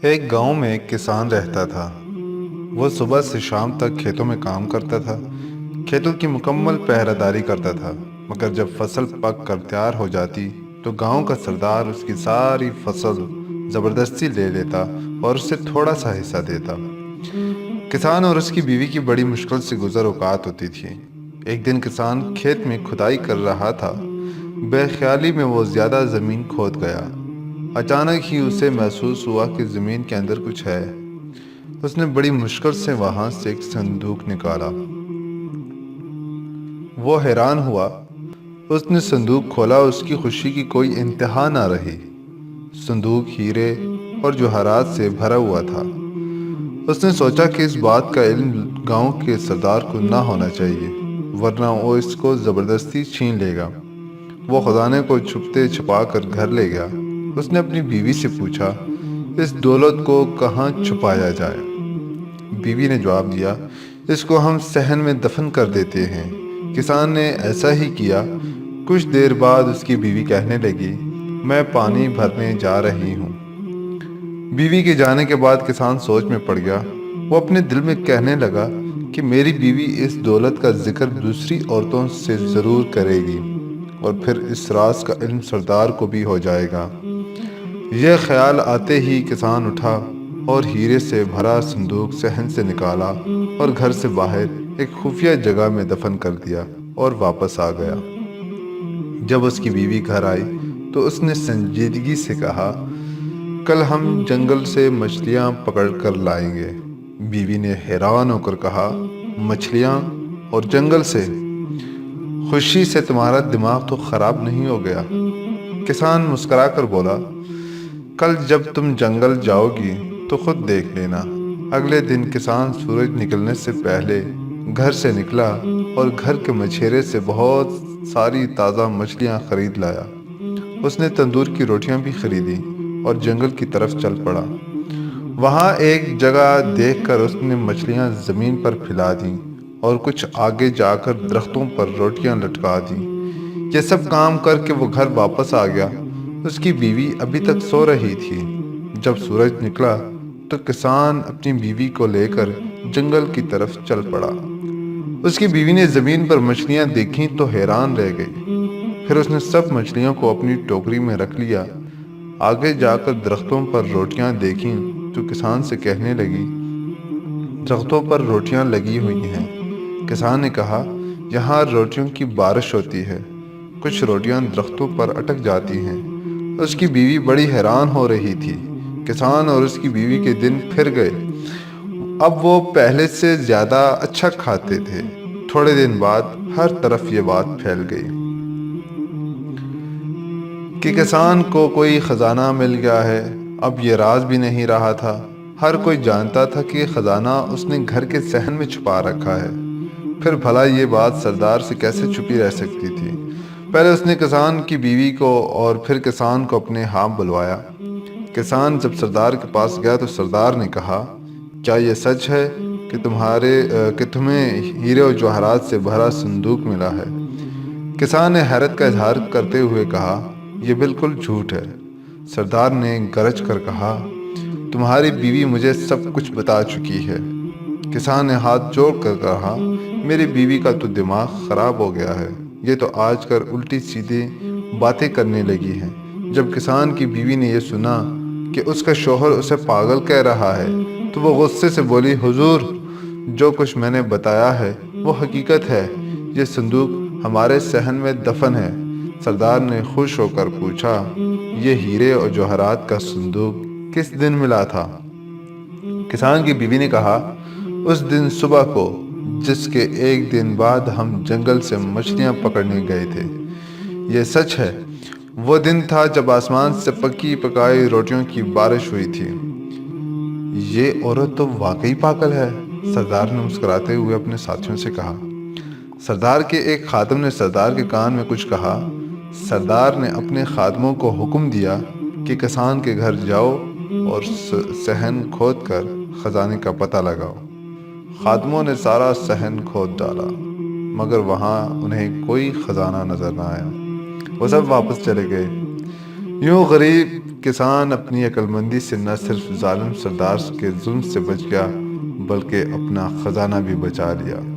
ایک گاؤں میں ایک کسان رہتا تھا۔ وہ صبح سے شام تک کھیتوں میں کام کرتا تھا، کھیتوں کی مکمل پہرہ داری کرتا تھا۔ مگر جب فصل پک کر تیار ہو جاتی تو گاؤں کا سردار اس کی ساری فصل زبردستی لے لیتا اور اس سے تھوڑا سا حصہ دیتا۔ کسان اور اس کی بیوی کی بڑی مشکل سے گزر اوقات ہوتی تھی۔ ایک دن کسان کھیت میں کھدائی کر رہا تھا، بے خیالی میں وہ زیادہ زمین کھود گیا۔ اچانک ہی اسے محسوس ہوا کہ زمین کے اندر کچھ ہے۔ اس نے بڑی مشکل سے وہاں سے ایک صندوق نکالا۔ وہ حیران ہوا۔ اس نے صندوق کھولا، اس کی خوشی کی کوئی انتہا نہ رہی۔ صندوق ہیرے اور جوہرات سے بھرا ہوا تھا۔ اس نے سوچا کہ اس بات کا علم گاؤں کے سردار کو نہ ہونا چاہیے، ورنہ وہ اس کو زبردستی چھین لے گا۔ وہ خزانے کو چھپتے چھپا کر گھر لے گیا۔ اس نے اپنی بیوی سے پوچھا، اس دولت کو کہاں چھپایا جائے؟ بیوی نے جواب دیا، اس کو ہم صحن میں دفن کر دیتے ہیں۔ کسان نے ایسا ہی کیا۔ کچھ دیر بعد اس کی بیوی کہنے لگی، میں پانی بھرنے جا رہی ہوں۔ بیوی کے جانے کے بعد کسان سوچ میں پڑ گیا۔ وہ اپنے دل میں کہنے لگا کہ میری بیوی اس دولت کا ذکر دوسری عورتوں سے ضرور کرے گی اور پھر اس راز کا علم سردار کو بھی ہو جائے گا۔ یہ خیال آتے ہی کسان اٹھا اور ہیرے سے بھرا صندوق صحن سے نکالا اور گھر سے باہر ایک خفیہ جگہ میں دفن کر دیا اور واپس آ گیا۔ جب اس کی بیوی گھر آئی تو اس نے سنجیدگی سے کہا، کل ہم جنگل سے مچھلیاں پکڑ کر لائیں گے۔ بیوی نے حیران ہو کر کہا، مچھلیاں اور جنگل سے؟ خوشی سے تمہارا دماغ تو خراب نہیں ہو گیا؟ کسان مسکرا کر بولا، کل جب تم جنگل جاؤ گی تو خود دیکھ لینا۔ اگلے دن کسان سورج نکلنے سے پہلے گھر سے نکلا اور گھر کے مچھیرے سے بہت ساری تازہ مچھلیاں خرید لایا۔ اس نے تندور کی روٹیاں بھی خریدی اور جنگل کی طرف چل پڑا۔ وہاں ایک جگہ دیکھ کر اس نے مچھلیاں زمین پر پھیلا دیں اور کچھ آگے جا کر درختوں پر روٹیاں لٹکا دیں۔ یہ سب کام کر کے وہ گھر واپس آ گیا۔ اس کی بیوی ابھی تک سو رہی تھی۔ جب سورج نکلا تو کسان اپنی بیوی کو لے کر جنگل کی طرف چل پڑا۔ اس کی بیوی نے زمین پر مچھلیاں دیکھیں تو حیران رہ گئی۔ پھر اس نے سب مچھلیوں کو اپنی ٹوکری میں رکھ لیا۔ آگے جا کر درختوں پر روٹیاں دیکھیں تو کسان سے کہنے لگی، درختوں پر روٹیاں لگی ہوئی ہیں۔ کسان نے کہا، یہاں روٹیوں کی بارش ہوتی ہے، کچھ روٹیاں درختوں پر اٹک جاتی ہیں۔ اس کی بیوی بڑی حیران ہو رہی تھی۔ کسان اور اس کی بیوی کے دن پھر گئے۔ اب وہ پہلے سے زیادہ اچھا کھاتے تھے۔ تھوڑے دن بعد ہر طرف یہ بات پھیل گئی کہ کسان کو کوئی خزانہ مل گیا ہے۔ اب یہ راز بھی نہیں رہا تھا۔ ہر کوئی جانتا تھا کہ خزانہ اس نے گھر کے صحن میں چھپا رکھا ہے۔ پھر بھلا یہ بات سردار سے کیسے چھپی رہ سکتی تھی؟ پہلے اس نے کسان کی بیوی کو اور پھر کسان کو اپنے ہاں بلوایا۔ کسان جب سردار کے پاس گیا تو سردار نے کہا، کیا یہ سچ ہے کہ تمہیں ہیرے اور جواہرات سے بھرا صندوق ملا ہے؟ کسان نے حیرت کا اظہار کرتے ہوئے کہا، یہ بالکل جھوٹ ہے۔ سردار نے گرج کر کہا، تمہاری بیوی مجھے سب کچھ بتا چکی ہے۔ کسان نے ہاتھ جوڑ کر کہا، میری بیوی کا تو دماغ خراب ہو گیا ہے، یہ تو آج کل الٹی سیدھی باتیں کرنے لگی ہے۔ جب کسان کی بیوی نے یہ سنا کہ اس کا شوہر اسے پاگل کہہ رہا ہے تو وہ غصے سے بولی، حضور، جو کچھ میں نے بتایا ہے وہ حقیقت ہے۔ یہ صندوق ہمارے صحن میں دفن ہے۔ سردار نے خوش ہو کر پوچھا، یہ ہیرے اور جوہرات کا صندوق کس دن ملا تھا؟ کسان کی بیوی نے کہا، اس دن صبح کو، جس کے ایک دن بعد ہم جنگل سے مچھلیاں پکڑنے گئے تھے۔ یہ سچ ہے۔ وہ دن تھا جب آسمان سے پکی پکائی روٹیوں کی بارش ہوئی تھی۔ یہ عورت تو واقعی پاگل ہے، سردار نے مسکراتے ہوئے اپنے ساتھیوں سے کہا۔ سردار کے ایک خادم نے سردار کے کان میں کچھ کہا۔ سردار نے اپنے خادموں کو حکم دیا کہ کسان کے گھر جاؤ اور صحن کھود کر خزانے کا پتہ لگاؤ۔ خادموں نے سارا صحن کھود ڈالا مگر وہاں انہیں کوئی خزانہ نظر نہ آیا۔ وہ سب واپس چلے گئے۔ یوں غریب کسان اپنی عقلمندی سے نہ صرف ظالم سردار کے ظلم سے بچ گیا بلکہ اپنا خزانہ بھی بچا لیا۔